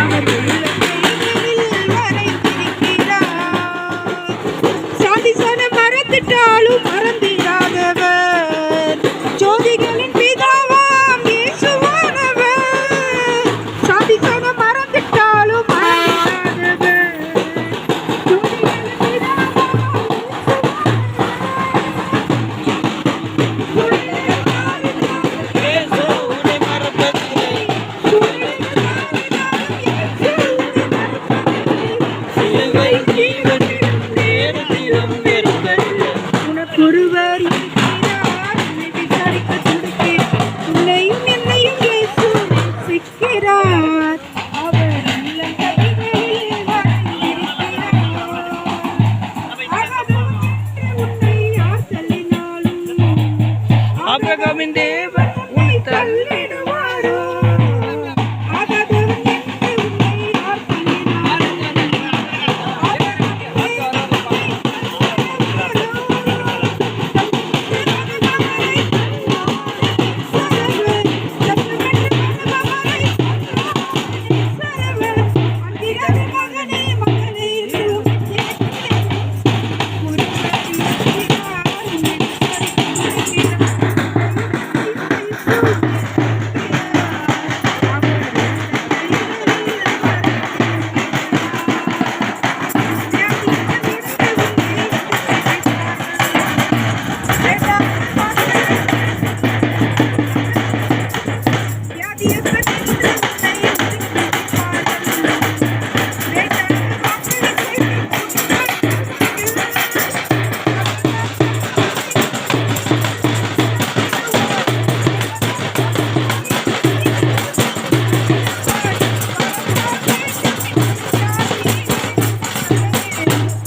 அவர் உள்ள கைகளில் வரைந்திருக்கிறார். சாதிசன மறந்துட்டாலும் மறந்திடாதவர், ஜோதிகளின் பிதாவாம் இயேசுவானவர். சாதிசன மறந்துட்டாலும் மறந்திடாதவர், ஜோதிகளின் பிதாவாம் ஒருவர் இருக்கிறார், உன்னை விசாரிக்க துடிக்கிறார். உன்னையும் என்னையும் இயேசு நேசிக்கிறார். அவர் உள்ளம் கைகளில் வரைந்திருக்கிறார். ஆகாதவன் என்று உன்னை யார் தள்ளினாலும் ஆபிரகாமின் தேவன் உன்னை தள்ளிடுவாரோ? ஆகாதவன் என்று உன்னை யார் தள்ளினாலும்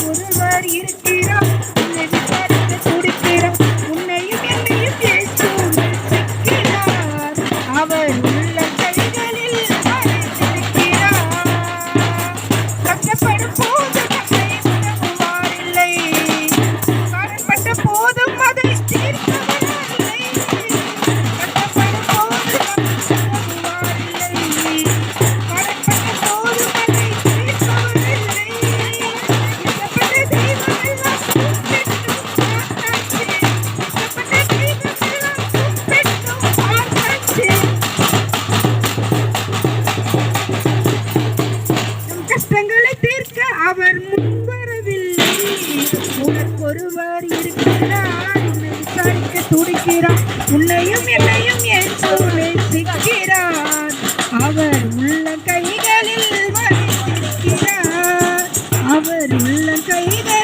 ஒருவர் இருக்கிறார், உன்னை விசாரிக்க துடிக்கிறார். உன்னையும் என்னையும் இயேசு நேசிக்கிறார். அவர் உள்ள கைகளில் வரைந்திருக்கிறார். கஷ்டப்படும் போது நம்மை உதவுவாரில்லை, காணப்பட்ட போதும் அதை தீர்ப்பவரில்லை. கஷ்டப்படும் போது நம்மை உதவுவாரில்லை, காணப்பட்ட போதும் அதை தீர்ப்பவரில்லை. இஷ்டப்பட்ட தெய்வமெல்லாம் கூப்பிட்டும் பார்த்தாச்சு, இஷ்டப்பட்ட தெய்வமெல்லாம் கூப்பிட்டும் பார்த்தாச்சு. நம் கஷ்டங்களை தீர்க்க அவர் முன்வரவில்லை. உனக்கொருவர் இருக்கிறார், உன்னை விசாரிக்க துடிக்கிறார். உன்னையும் என்னையும் இயேசு நேசிக்கிறார். அவர் உள்ள கைகளில் வரைந்திருக்கிறார். அவர் உள்ள கைகளில்